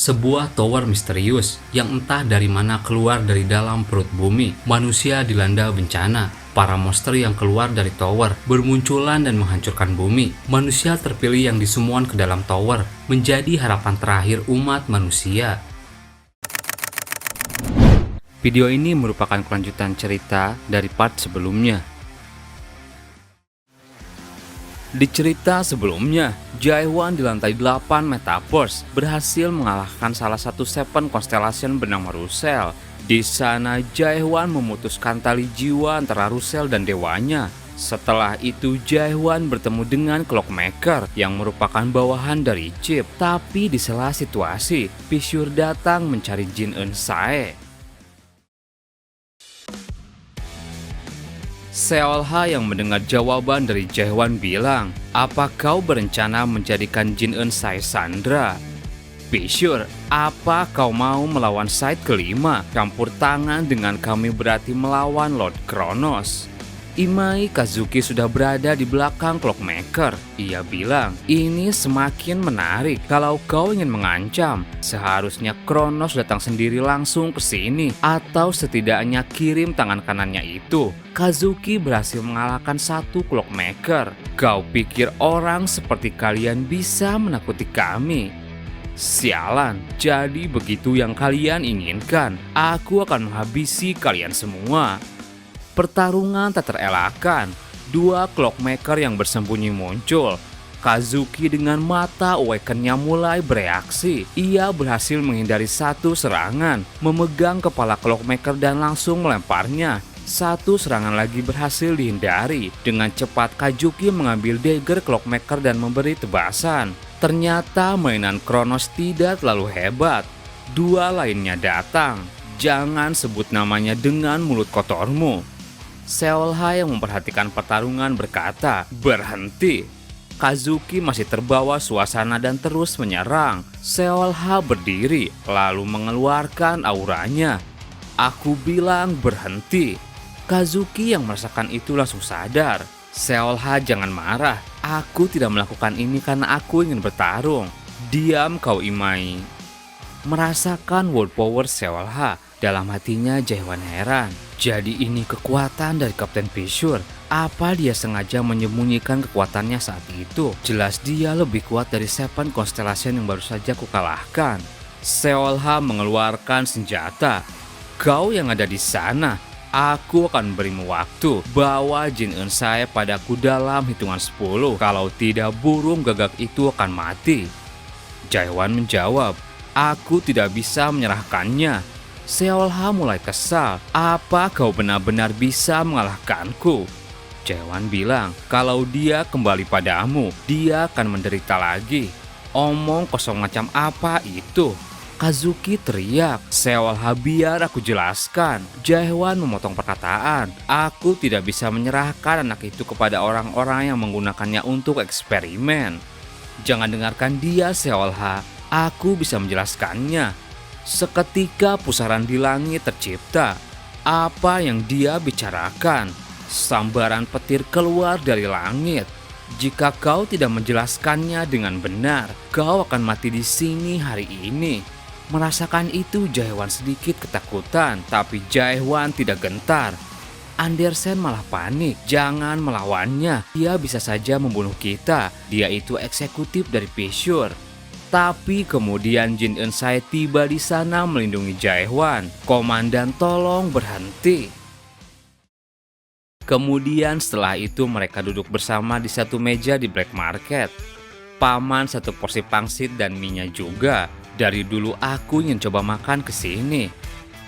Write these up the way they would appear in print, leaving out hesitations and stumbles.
Sebuah tower misterius yang entah dari mana keluar dari dalam perut bumi. Manusia dilanda bencana. Para monster yang keluar dari tower bermunculan dan menghancurkan bumi. Manusia terpilih yang disemuan ke dalam tower menjadi harapan terakhir umat manusia. Video ini merupakan kelanjutan cerita dari part sebelumnya. Di cerita sebelumnya, Jaehwan di lantai 8 Metaverse berhasil mengalahkan salah satu Seven Constellation bernama Russell. Di sana, Jaehwan memutuskan tali jiwa antara Russell dan dewanya. Setelah itu, Jaehwan bertemu dengan Clockmaker yang merupakan bawahan dari Chip. Tapi di sela situasi, Fissure datang mencari Jin Eun-sae. Seol-ha yang mendengar jawaban dari Jaehwan bilang, "Apa kau berencana menjadikan Jin Eun-sae sandra?" Fissure, "Apa kau mau melawan side kelima? Campur tangan dengan kami berarti melawan Lord Kronos." Imai Kazuki sudah berada di belakang Clockmaker. Ia bilang, "Ini semakin menarik. Kalau kau ingin mengancam, seharusnya Kronos datang sendiri langsung ke sini, atau setidaknya kirim tangan kanannya itu." Kazuki berhasil mengalahkan satu Clockmaker. "Kau pikir orang seperti kalian bisa menakuti kami? Sialan, jadi begitu yang kalian inginkan. Aku akan menghabisi kalian semua." Pertarungan tak terelakkan. Dua Clockmaker yang bersembunyi muncul. Kazuki dengan mata awakennya mulai bereaksi. Ia berhasil menghindari satu serangan, memegang kepala Clockmaker dan langsung melemparnya. Satu serangan lagi berhasil dihindari. Dengan cepat Kazuki mengambil dagger Clockmaker dan memberi tebasan. Ternyata mainan Kronos tidak terlalu hebat. Dua lainnya datang. "Jangan sebut namanya dengan mulut kotormu." Seol-ha yang memperhatikan pertarungan berkata, "Berhenti." Kazuki masih terbawa suasana dan terus menyerang. Seol-ha berdiri lalu mengeluarkan auranya. "Aku bilang berhenti." Kazuki yang merasakan itu langsung sadar. "Seol-ha, jangan marah. Aku tidak melakukan ini karena aku ingin bertarung." "Diam kau, Imai." Merasakan world power Seol-ha, dalam hatinya Jaehwan heran. Jadi ini kekuatan dari Kapten Fissure. Apa dia sengaja menyembunyikan kekuatannya saat itu? Jelas dia lebih kuat dari Seven Constellation yang baru saja kukalahkan. Seol-ha mengeluarkan senjata. "Kau yang ada di sana, aku akan berimu waktu. Bawa Jin Eun-sae padaku dalam hitungan 10. Kalau tidak, burung gagak itu akan mati." Jaehwan menjawab, "Aku tidak bisa menyerahkannya." Seol-ha mulai kesal. "Apa kau benar-benar bisa mengalahkanku?" Jaehwan bilang, "Kalau dia kembali padamu, dia akan menderita lagi." "Omong kosong macam apa itu?" Kazuki teriak. "Seol-ha, biar aku jelaskan." Jaehwan memotong perkataan. "Aku tidak bisa menyerahkan anak itu kepada orang-orang yang menggunakannya untuk eksperimen." "Jangan dengarkan dia, Seol-ha. Aku bisa menjelaskannya." Seketika pusaran di langit tercipta. Apa yang dia bicarakan? Sambaran petir keluar dari langit. "Jika kau tidak menjelaskannya dengan benar, kau akan mati di sini hari ini." Merasakan itu, Jaehwan sedikit ketakutan, tapi Jaehwan tidak gentar. Andersen malah panik. "Jangan melawannya. Dia bisa saja membunuh kita. Dia itu eksekutif dari Fissure." Tapi kemudian Jin Eun-sae tiba di sana melindungi Jaehwan. "Komandan, tolong berhenti." Kemudian setelah itu mereka duduk bersama di satu meja di black market. "Paman, satu porsi pangsit dan mie-nya juga. Dari dulu aku ingin coba makan ke sini."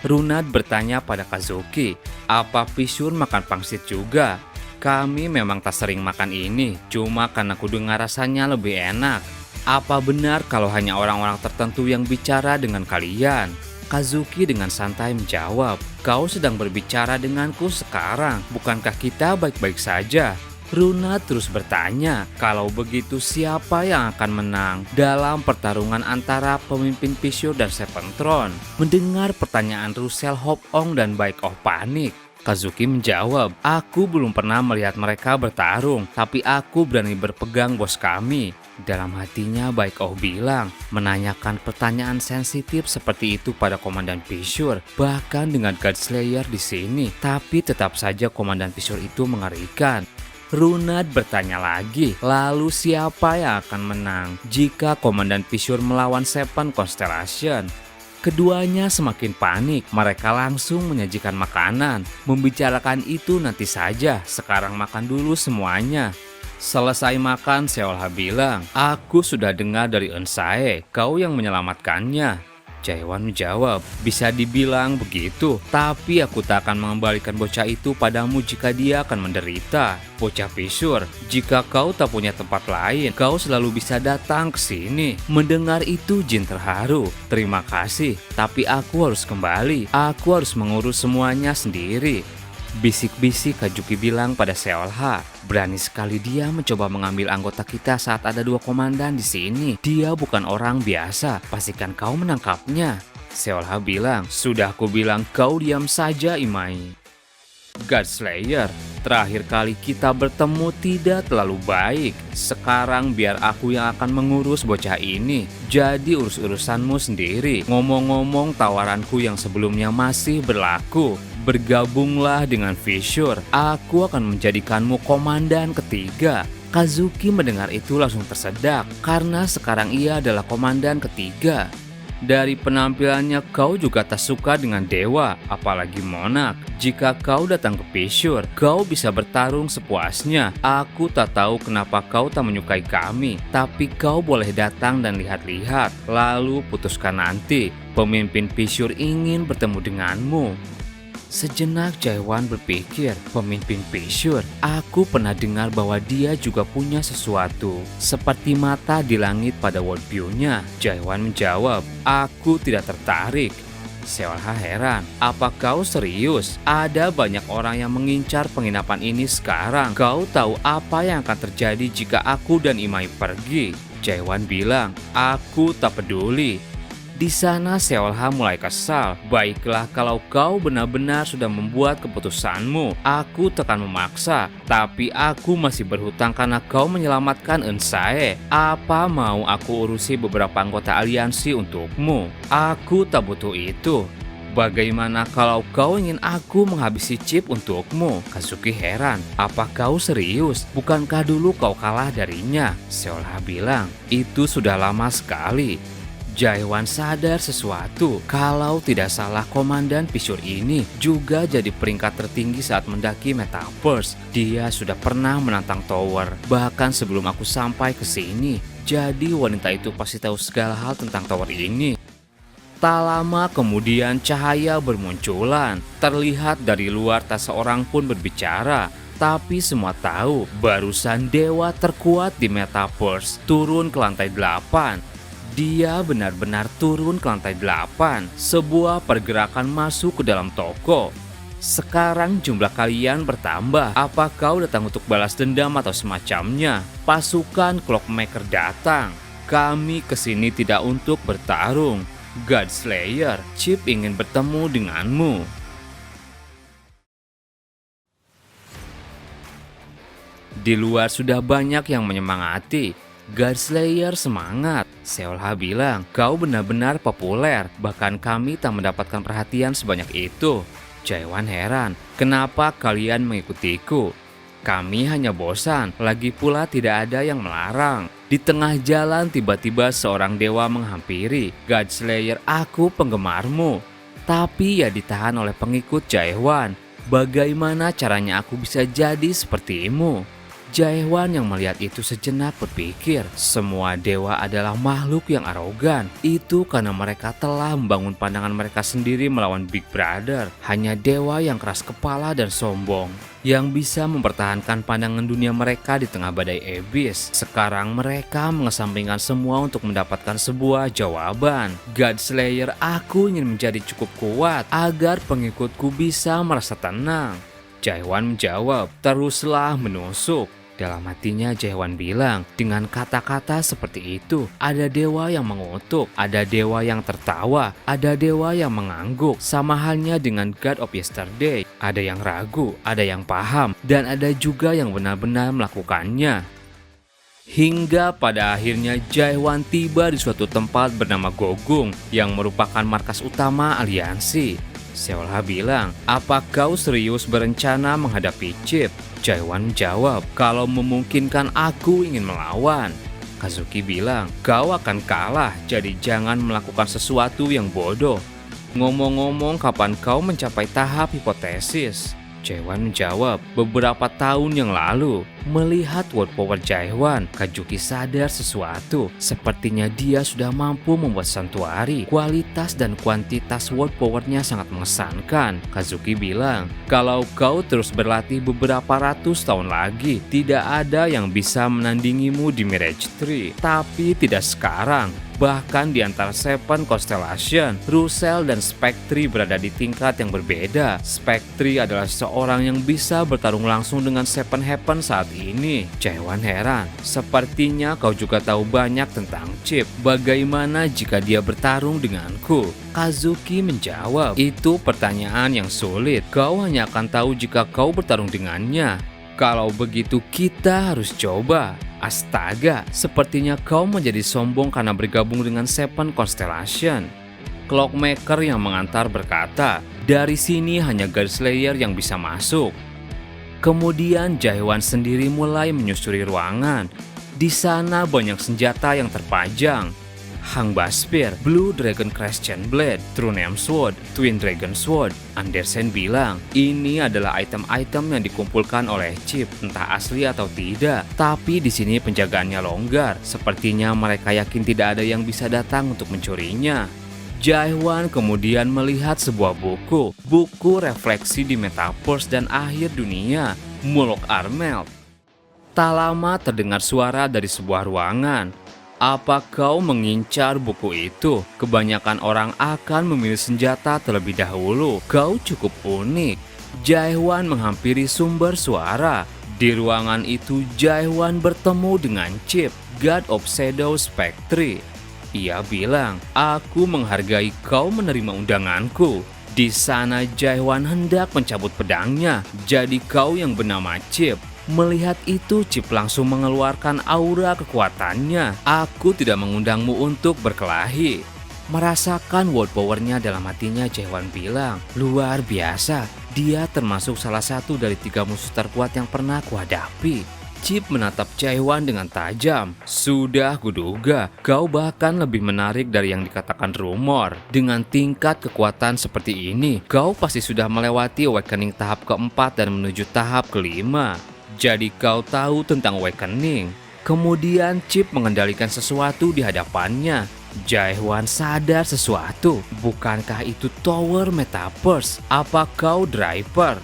Runad bertanya pada Kazuki, "Apa Fissure makan pangsit juga?" "Kami memang tak sering makan ini, cuma karena ku dengar rasanya lebih enak." "Apa benar kalau hanya orang-orang tertentu yang bicara dengan kalian?" Kazuki dengan santai menjawab, "Kau sedang berbicara denganku sekarang. Bukankah kita baik-baik saja?" Runa terus bertanya, "Kalau begitu siapa yang akan menang dalam pertarungan antara pemimpin Fissure dan Seven Throne?" Mendengar pertanyaan Russell, Hop-ong dan Baek-oh panik. Kazuki menjawab, "Aku belum pernah melihat mereka bertarung, tapi aku berani berpegang bos kami. Dalam hatinya Baik Oh bilang, menanyakan pertanyaan sensitif seperti itu pada Komandan Fissure, bahkan dengan God Slayer di sini, tapi tetap saja Komandan Fissure itu mengerikan. Runad bertanya lagi, lalu siapa yang akan menang jika Komandan Fissure melawan Seven Constellation? Keduanya semakin panik, mereka langsung menyajikan makanan. Membicarakan itu nanti saja, sekarang makan dulu semuanya. Selesai makan, Seolha bilang, aku sudah dengar dari Eunsae, kau yang menyelamatkannya. Jaewon menjawab, bisa dibilang begitu, tapi aku tak akan mengembalikan bocah itu padamu jika dia akan menderita. Bocah Fissure, jika kau tak punya tempat lain, kau selalu bisa datang ke sini. Mendengar itu Jin terharu, terima kasih, tapi aku harus kembali, aku harus mengurus semuanya sendiri. Bisik-bisik Kajuki bilang pada Seolha, berani sekali dia mencoba mengambil anggota kita saat ada dua komandan di sini. Dia bukan orang biasa, pastikan kau menangkapnya. Seolha bilang, sudah aku bilang kau diam saja Imai. God Slayer, terakhir kali kita bertemu tidak terlalu baik. Sekarang biar aku yang akan mengurus bocah ini. Jadi urus-urusanmu sendiri. Ngomong-ngomong tawaranku yang sebelumnya masih berlaku. Bergabunglah dengan Fissure, aku akan menjadikanmu komandan ketiga. Kazuki mendengar itu langsung tersedak, karena sekarang ia adalah komandan ketiga. Dari penampilannya kau juga tak suka dengan dewa, apalagi monark. Jika kau datang ke Fissure, kau bisa bertarung sepuasnya. Aku tak tahu kenapa kau tak menyukai kami, tapi kau boleh datang dan lihat-lihat, lalu putuskan nanti. Pemimpin Fissure ingin bertemu denganmu. Sejenak Jaewon berpikir, pemimpin Fissure, aku pernah dengar bahwa dia juga punya sesuatu, seperti mata di langit pada worldview-nya. Jaewon menjawab, aku tidak tertarik. Seolha heran, apa kau serius? Ada banyak orang yang mengincar penginapan ini sekarang. Kau tahu apa yang akan terjadi jika aku dan Imai pergi? Jaewon bilang, aku tak peduli. Di sana Seolha mulai kesal. Baiklah kalau kau benar-benar sudah membuat keputusanmu, aku tekan memaksa. Tapi aku masih berhutang karena kau menyelamatkan Eunsae. Apa mau aku urusi beberapa anggota aliansi untukmu? Aku tak butuh itu. Bagaimana kalau kau ingin aku menghabisi chip untukmu? Kazuki heran, apa kau serius? Bukankah dulu kau kalah darinya? Seolha bilang, itu sudah lama sekali. Jaewon sadar sesuatu, kalau tidak salah Komandan Fissure ini juga jadi peringkat tertinggi saat mendaki Metaverse. Dia sudah pernah menantang Tower, bahkan sebelum aku sampai ke sini. Jadi wanita itu pasti tahu segala hal tentang Tower ini. Tak lama kemudian cahaya bermunculan, terlihat dari luar tak seorang pun berbicara. Tapi semua tahu, barusan dewa terkuat di Metaverse turun ke lantai 8. Dia benar-benar turun ke lantai 8, sebuah pergerakan masuk ke dalam toko. Sekarang jumlah kalian bertambah, apa kau datang untuk balas dendam atau semacamnya? Pasukan Clockmaker datang, kami kesini tidak untuk bertarung. God Slayer, Chip ingin bertemu denganmu. Di luar sudah banyak yang menyemangati. God Slayer semangat. Seolha bilang, kau benar-benar populer, bahkan kami tak mendapatkan perhatian sebanyak itu. Jaewon heran, kenapa kalian mengikutiku? Kami hanya bosan, lagi pula tidak ada yang melarang. Di tengah jalan tiba-tiba seorang dewa menghampiri. God Slayer, aku penggemarmu. Tapi ia ditahan oleh pengikut Jaewon. Bagaimana caranya aku bisa jadi sepertimu? Jaewon yang melihat itu sejenak berpikir, semua dewa adalah makhluk yang arogan. Itu karena mereka telah membangun pandangan mereka sendiri melawan Big Brother. Hanya dewa yang keras kepala dan sombong yang bisa mempertahankan pandangan dunia mereka di tengah badai iblis. Sekarang mereka mengesampingkan semua untuk mendapatkan sebuah jawaban. God Slayer, aku ingin menjadi cukup kuat agar pengikutku bisa merasa tenang. Jaewon menjawab, teruslah menusuk. Dalam hatinya Jaewon bilang, dengan kata-kata seperti itu, ada dewa yang mengutuk, ada dewa yang tertawa, ada dewa yang mengangguk. Sama halnya dengan God of Yesterday, ada yang ragu, ada yang paham, dan ada juga yang benar-benar melakukannya. Hingga pada akhirnya Jae-hwan tiba di suatu tempat bernama Gogung yang merupakan markas utama aliansi. Seola bilang, "Apa kau serius berencana menghadapi Chip?" Jae-hwan menjawab, "Kalau memungkinkan aku ingin melawan." Kazuki bilang, "Kau akan kalah, jadi jangan melakukan sesuatu yang bodoh. Ngomong-ngomong, kapan kau mencapai tahap hipotesis?" Jae-hwan menjawab, "Beberapa tahun yang lalu." Melihat word power Jae-hwan, Kazuki sadar sesuatu. Sepertinya dia sudah mampu membuat santuari. Kualitas dan kuantitas word powernya sangat mengesankan. Kazuki bilang, "Kalau kau terus berlatih beberapa ratus tahun lagi, tidak ada yang bisa menandingimu di Mirage Tree. Tapi tidak sekarang. Bahkan di antara Seven Constellation, Russell dan Spectre berada di tingkat yang berbeda. Spectre adalah seorang yang bisa bertarung langsung dengan Seven Heaven saat ini." Jae-hwan heran, "Sepertinya kau juga tahu banyak tentang Chip. Bagaimana jika dia bertarung denganku?" Kazuki menjawab, "Itu pertanyaan yang sulit. Kau hanya akan tahu jika kau bertarung dengannya. Kalau begitu kita harus coba." Astaga, sepertinya kau menjadi sombong karena bergabung dengan Seven Constellation. Clockmaker yang mengantar berkata, "Dari sini hanya God Slayer yang bisa masuk." Kemudian Jae-hwan sendiri mulai menyusuri ruangan. Di sana banyak senjata yang terpajang. Hangba Spear, Blue Dragon Crescent Blade, True Name Sword, Twin Dragon Sword. Andersen bilang, ini adalah item-item yang dikumpulkan oleh Chip, entah asli atau tidak. Tapi di sini penjagaannya longgar. Sepertinya mereka yakin tidak ada yang bisa datang untuk mencurinya. Jae-hwan kemudian melihat sebuah buku refleksi di Metaverse dan akhir dunia, Mulok Armel. Tak lama terdengar suara dari sebuah ruangan. "Apa kau mengincar buku itu? Kebanyakan orang akan memilih senjata terlebih dahulu. Kau cukup unik." Jae-hwan menghampiri sumber suara. Di ruangan itu Jae-hwan bertemu dengan Chip, God of Shadow Spectre. Ia bilang, "Aku menghargai kau menerima undanganku." Di sana Jae-hwan hendak mencabut pedangnya. "Jadi kau yang bernama Chip." Melihat itu, Chip langsung mengeluarkan aura kekuatannya. "Aku tidak mengundangmu untuk berkelahi." Merasakan word powernya dalam hatinya, Jae-hwan bilang, "Luar biasa, dia termasuk salah satu dari 3 musuh terkuat yang pernah kuhadapi." Chip menatap Jae-hwan dengan tajam. "Sudah kuduga, kau bahkan lebih menarik dari yang dikatakan rumor. Dengan tingkat kekuatan seperti ini, kau pasti sudah melewati awakening tahap keempat dan menuju tahap kelima. Jadi kau tahu tentang awakening." Kemudian Chip mengendalikan sesuatu di hadapannya. Jae-hwan sadar sesuatu. Bukankah itu Tower Metaverse? Apa kau driver?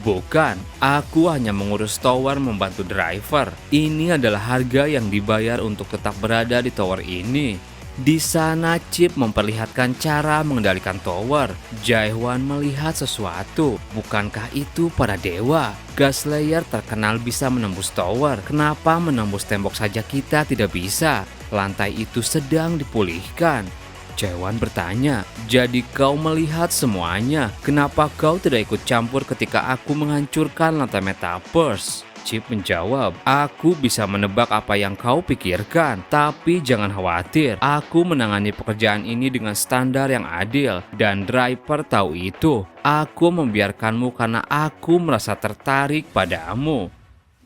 "Bukan, aku hanya mengurus tower membantu driver. Ini adalah harga yang dibayar untuk tetap berada di tower ini." Di sana Chip memperlihatkan cara mengendalikan tower. Jae-hwan melihat sesuatu. Bukankah itu para dewa? God Slayer terkenal bisa menembus tower. Kenapa menembus tembok saja kita tidak bisa? Lantai itu sedang dipulihkan. Jae-hwan bertanya, "Jadi kau melihat semuanya? Kenapa kau tidak ikut campur ketika aku menghancurkan lantai Metaverse?" Chip menjawab, "Aku bisa menebak apa yang kau pikirkan, tapi jangan khawatir. Aku menangani pekerjaan ini dengan standar yang adil, dan driver tahu itu. Aku membiarkanmu karena aku merasa tertarik padamu."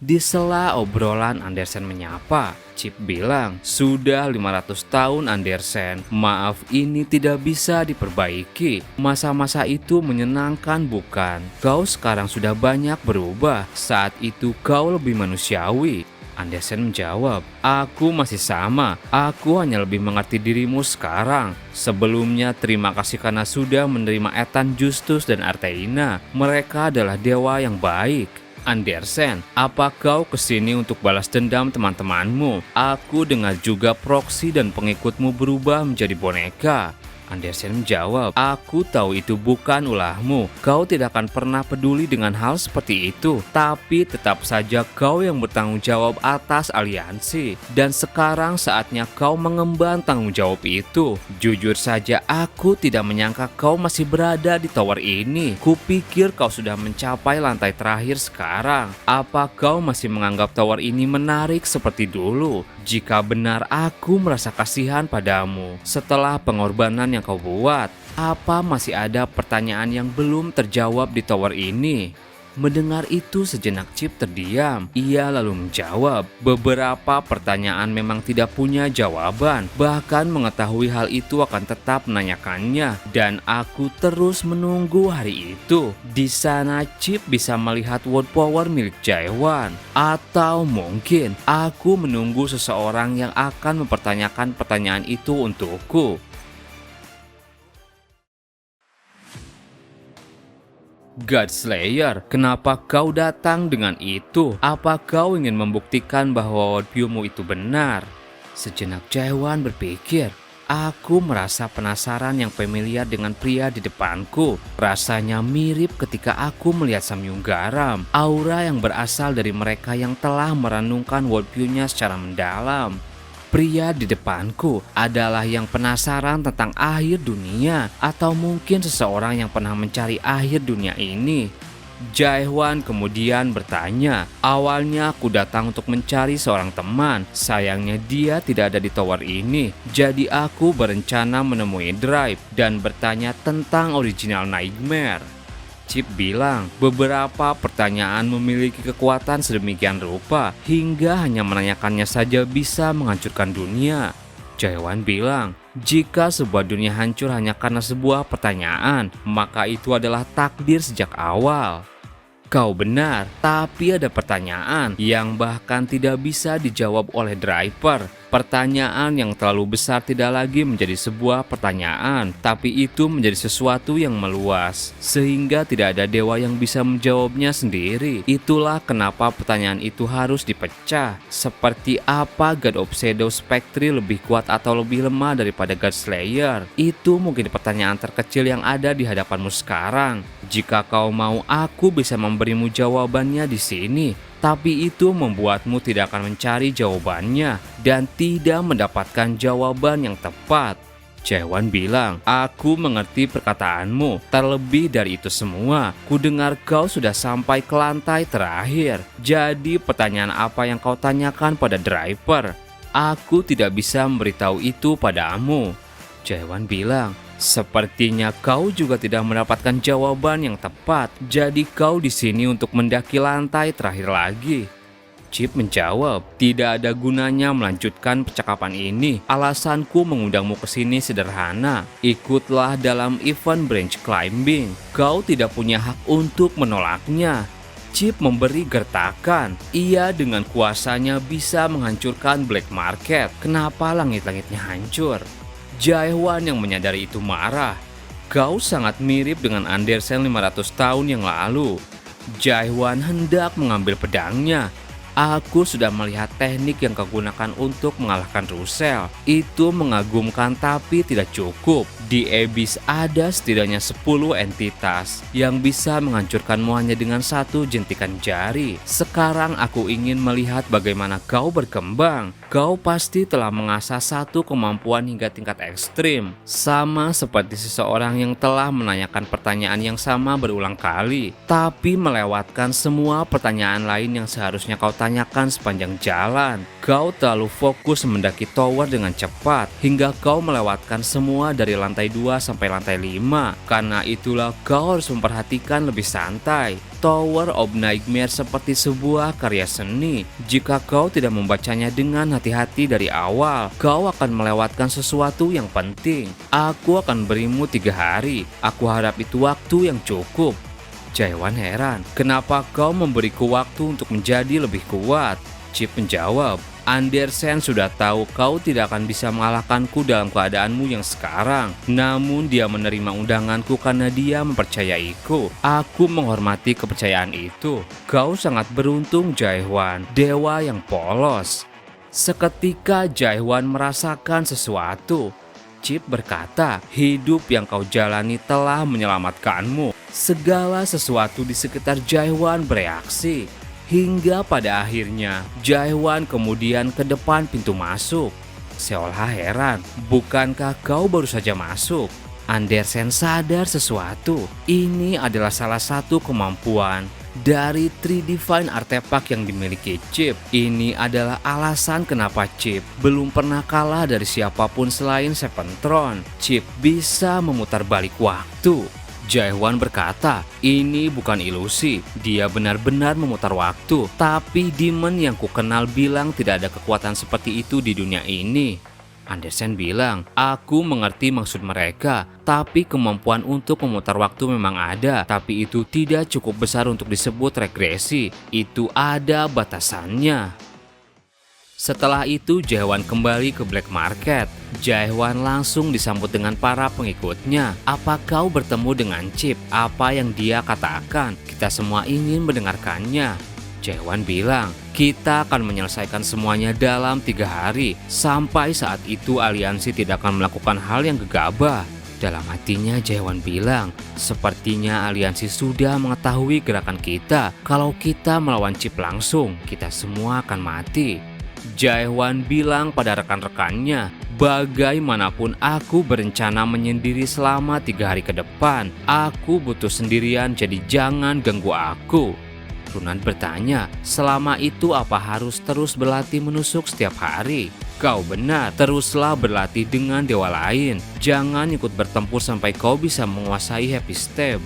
Di sela obrolan, Andersen menyapa. Chip bilang, "Sudah 500 tahun Andersen, maaf ini tidak bisa diperbaiki. Masa-masa itu menyenangkan bukan? Kau sekarang sudah banyak berubah, saat itu kau lebih manusiawi." Andersen menjawab, "Aku masih sama, aku hanya lebih mengerti dirimu sekarang. Sebelumnya terima kasih karena sudah menerima Ethan Justus dan Arteina. Mereka adalah dewa yang baik." Andersen, "Apa kau kesini untuk balas dendam teman-temanmu? Aku dengar juga proksi dan pengikutmu berubah menjadi boneka." Andersen menjawab, aku tahu itu bukan ulahmu. Kau tidak akan pernah peduli dengan hal seperti itu. Tapi tetap saja kau yang bertanggung jawab atas aliansi. Dan sekarang saatnya kau mengemban tanggung jawab itu. Jujur saja aku tidak menyangka kau masih berada di tower ini. Kupikir kau sudah mencapai lantai terakhir sekarang. Apa kau masih menganggap tower ini menarik seperti dulu? Jika benar aku merasa kasihan padamu setelah pengorbanan yang kau buat, apa masih ada pertanyaan yang belum terjawab di tower ini? Mendengar itu sejenak Chip terdiam. Ia lalu menjawab, beberapa pertanyaan memang tidak punya jawaban. Bahkan mengetahui hal itu akan tetap menanyakannya. Dan aku terus menunggu hari itu. Di sana Chip bisa melihat world power milik Jaewan. Atau mungkin aku menunggu seseorang yang akan mempertanyakan pertanyaan itu untukku. God Slayer, kenapa kau datang dengan itu? Apa kau ingin membuktikan bahwa worldview-mu itu benar? Sejenak Jaewan berpikir, aku merasa penasaran yang familiar dengan pria di depanku. Rasanya mirip ketika aku melihat Samyung Garam, aura yang berasal dari mereka yang telah merenungkan worldview-nya secara mendalam. Pria di depanku adalah yang penasaran tentang akhir dunia, atau mungkin seseorang yang pernah mencari akhir dunia ini. Jaewan kemudian bertanya, awalnya aku datang untuk mencari seorang teman. Sayangnya dia tidak ada di tower ini. Jadi aku berencana menemui Drive dan bertanya tentang original Nightmare. Chip bilang, beberapa pertanyaan memiliki kekuatan sedemikian rupa hingga hanya menanyakannya saja bisa menghancurkan dunia. Jaewan bilang, jika sebuah dunia hancur hanya karena sebuah pertanyaan, maka itu adalah takdir sejak awal. Kau benar, tapi ada pertanyaan yang bahkan tidak bisa dijawab oleh Driver. Pertanyaan yang terlalu besar tidak lagi menjadi sebuah pertanyaan, tapi itu menjadi sesuatu yang meluas, sehingga tidak ada dewa yang bisa menjawabnya sendiri. Itulah kenapa pertanyaan itu harus dipecah. Seperti apa God of Shadow Spectre lebih kuat atau lebih lemah daripada God Slayer? Itu mungkin pertanyaan terkecil yang ada di hadapanmu sekarang. Jika kau mau, aku bisa memberimu jawabannya di sini. Tapi itu membuatmu tidak akan mencari jawabannya dan tidak mendapatkan jawaban yang tepat. Jaewan bilang, aku mengerti perkataanmu. Terlebih dari itu semua, ku dengar kau sudah sampai ke lantai terakhir. Jadi pertanyaan apa yang kau tanyakan pada Driver? Aku tidak bisa memberitahu itu padamu. Jaewan bilang, sepertinya kau juga tidak mendapatkan jawaban yang tepat. Jadi kau di sini untuk mendaki lantai terakhir lagi. Chip menjawab, tidak ada gunanya melanjutkan percakapan ini. Alasanku mengundangmu ke sini sederhana. Ikutlah dalam event branch climbing. Kau tidak punya hak untuk menolaknya. Chip memberi gertakan. Ia dengan kuasanya bisa menghancurkan black market. Kenapa langit-langitnya hancur? Jaewan yang menyadari itu marah. Kau sangat mirip dengan Andersen 500 tahun yang lalu. Jaewan hendak mengambil pedangnya. Aku sudah melihat teknik yang kau gunakan untuk mengalahkan Russell. Itu mengagumkan tapi tidak cukup. Di Abyss ada setidaknya 10 entitas yang bisa menghancurkanmu hanya dengan satu jentikan jari. Sekarang aku ingin melihat bagaimana kau berkembang. Kau pasti telah mengasah satu kemampuan hingga tingkat ekstrim. Sama seperti seseorang yang telah menanyakan pertanyaan yang sama berulang kali. Tapi melewatkan semua pertanyaan lain yang seharusnya kau tanyakan sepanjang jalan. Kau terlalu fokus mendaki tower dengan cepat hingga kau melewatkan semua dari lantai 2 sampai lantai 5. Karena itulah kau harus memperhatikan lebih santai. Tower of Nightmare seperti sebuah karya seni. Jika kau tidak membacanya dengan hati-hati dari awal, kau akan melewatkan sesuatu yang penting. Aku akan berimu 3 hari. Aku harap itu waktu yang cukup. Jaewan heran, kenapa kau memberiku waktu untuk menjadi lebih kuat? Chip menjawab, Andersen sudah tahu kau tidak akan bisa mengalahkanku dalam keadaanmu yang sekarang. Namun dia menerima undanganku karena dia mempercayaiku. Aku menghormati kepercayaan itu. Kau sangat beruntung, Jaewan, dewa yang polos. Seketika Jaewan merasakan sesuatu. Chip berkata, hidup yang kau jalani telah menyelamatkanmu. Segala sesuatu di sekitar Jaehwan bereaksi. Hingga pada akhirnya, Jaehwan kemudian ke depan pintu masuk. Seolha heran, bukankah kau baru saja masuk? Andersen sadar sesuatu. Ini adalah salah satu kemampuan dari 3 Divine Artifact yang dimiliki Chip. Ini adalah alasan kenapa Chip belum pernah kalah dari siapapun selain Sepentron. Chip bisa memutar balik waktu. Jaehwan berkata, ini bukan ilusi, dia benar-benar memutar waktu. Tapi demon yang kukenal bilang tidak ada kekuatan seperti itu di dunia ini. Andersen bilang, aku mengerti maksud mereka, tapi kemampuan untuk memutar waktu memang ada, tapi itu tidak cukup besar untuk disebut regresi. Itu ada batasannya. Setelah itu Jaehwan kembali ke Black Market. Jaehwan langsung disambut dengan para pengikutnya. Apa kau bertemu dengan Chip? Apa yang dia katakan? Kita semua ingin mendengarkannya. Jaehwan bilang, kita akan menyelesaikan semuanya dalam 3 hari. Sampai saat itu aliansi tidak akan melakukan hal yang gegabah. Dalam hatinya Jaehwan bilang, sepertinya aliansi sudah mengetahui gerakan kita. Kalau kita melawan Chip langsung, kita semua akan mati. Jaehwan bilang pada rekan-rekannya, bagaimanapun aku berencana menyendiri selama 3 hari ke depan. Aku butuh sendirian, jadi jangan ganggu aku. Runan bertanya, selama itu apa harus terus berlatih menusuk setiap hari? Kau benar, teruslah berlatih dengan dewa lain. Jangan ikut bertempur sampai kau bisa menguasai Happy Step.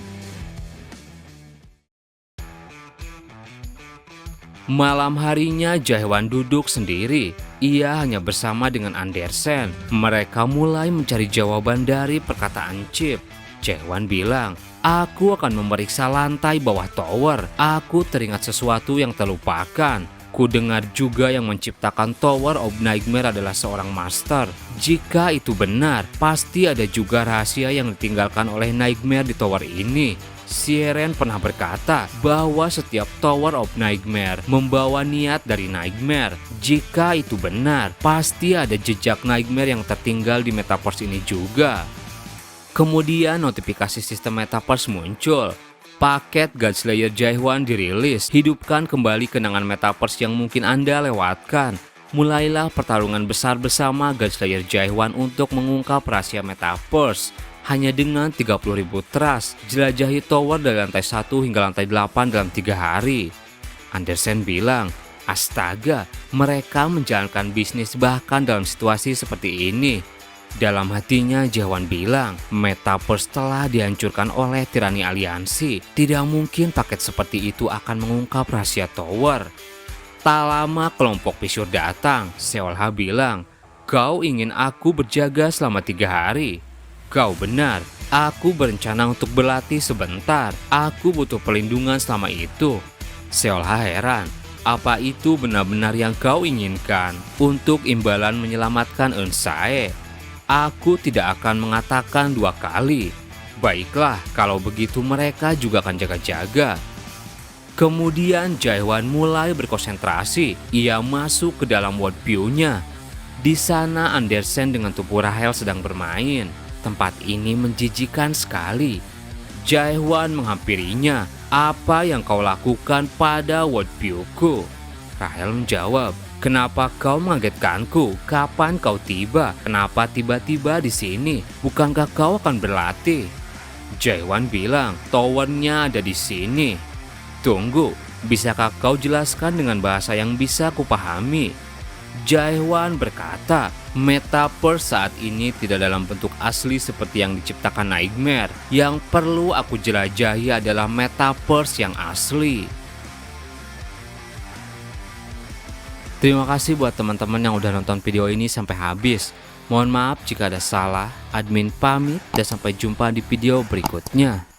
Malam harinya Jaehwan duduk sendiri. Ia hanya bersama dengan Andersen. Mereka mulai mencari jawaban dari perkataan Chip. Jaehwan bilang, aku akan memeriksa lantai bawah tower. Aku teringat sesuatu yang terlupakan. Ku dengar juga yang menciptakan Tower of Nightmare adalah seorang master. Jika itu benar, pasti ada juga rahasia yang ditinggalkan oleh Nightmare di tower ini. Siren pernah berkata bahwa setiap Tower of Nightmare membawa niat dari Nightmare. Jika itu benar, pasti ada jejak Nightmare yang tertinggal di Metaverse ini juga. Kemudian notifikasi sistem Metaverse muncul. Paket Godslayer Jaehwan dirilis. Hidupkan kembali kenangan Metaverse yang mungkin Anda lewatkan. Mulailah pertarungan besar bersama Godslayer Jaehwan untuk mengungkap rahasia Metaverse. Hanya dengan 30.000 trust, jelajahi tower dari lantai 1 hingga lantai 8 dalam 3 hari. Andersen bilang, astaga, mereka menjalankan bisnis bahkan dalam situasi seperti ini. Dalam hatinya Jaehwan bilang, Metaverse telah dihancurkan oleh tirani aliansi. Tidak mungkin paket seperti itu akan mengungkap rahasia tower. Tak lama kelompok Fissure datang. Seolha bilang, kau ingin aku berjaga selama 3 hari? Kau benar, aku berencana untuk berlatih sebentar. Aku butuh perlindungan selama itu. Seolha heran, apa itu benar-benar yang kau inginkan? Untuk imbalan menyelamatkan Eunsae? Aku tidak akan mengatakan 2 kali. Baiklah, kalau begitu mereka juga akan jaga-jaga. Kemudian Jaehwan mulai berkonsentrasi. Ia masuk ke dalam world view-nya. Di sana Andersen dengan tubuh Rahel sedang bermain. Tempat ini menjijikan sekali. Jaehwan menghampirinya. Apa yang kau lakukan pada world view-ku? Rahel menjawab, kenapa kau mengagetkanku? Kapan kau tiba? Kenapa tiba-tiba di sini? Bukankah kau akan berlatih? Jaehwan bilang, towernya ada di sini. Tunggu, bisakah kau jelaskan dengan bahasa yang bisa kupahami? Jaehwan berkata, Metaverse saat ini tidak dalam bentuk asli seperti yang diciptakan Nightmare. Yang perlu aku jelajahi adalah Metaverse yang asli. Terima kasih buat teman-teman yang udah nonton video ini sampai habis. Mohon maaf jika ada salah. Admin pamit dan sampai jumpa di video berikutnya.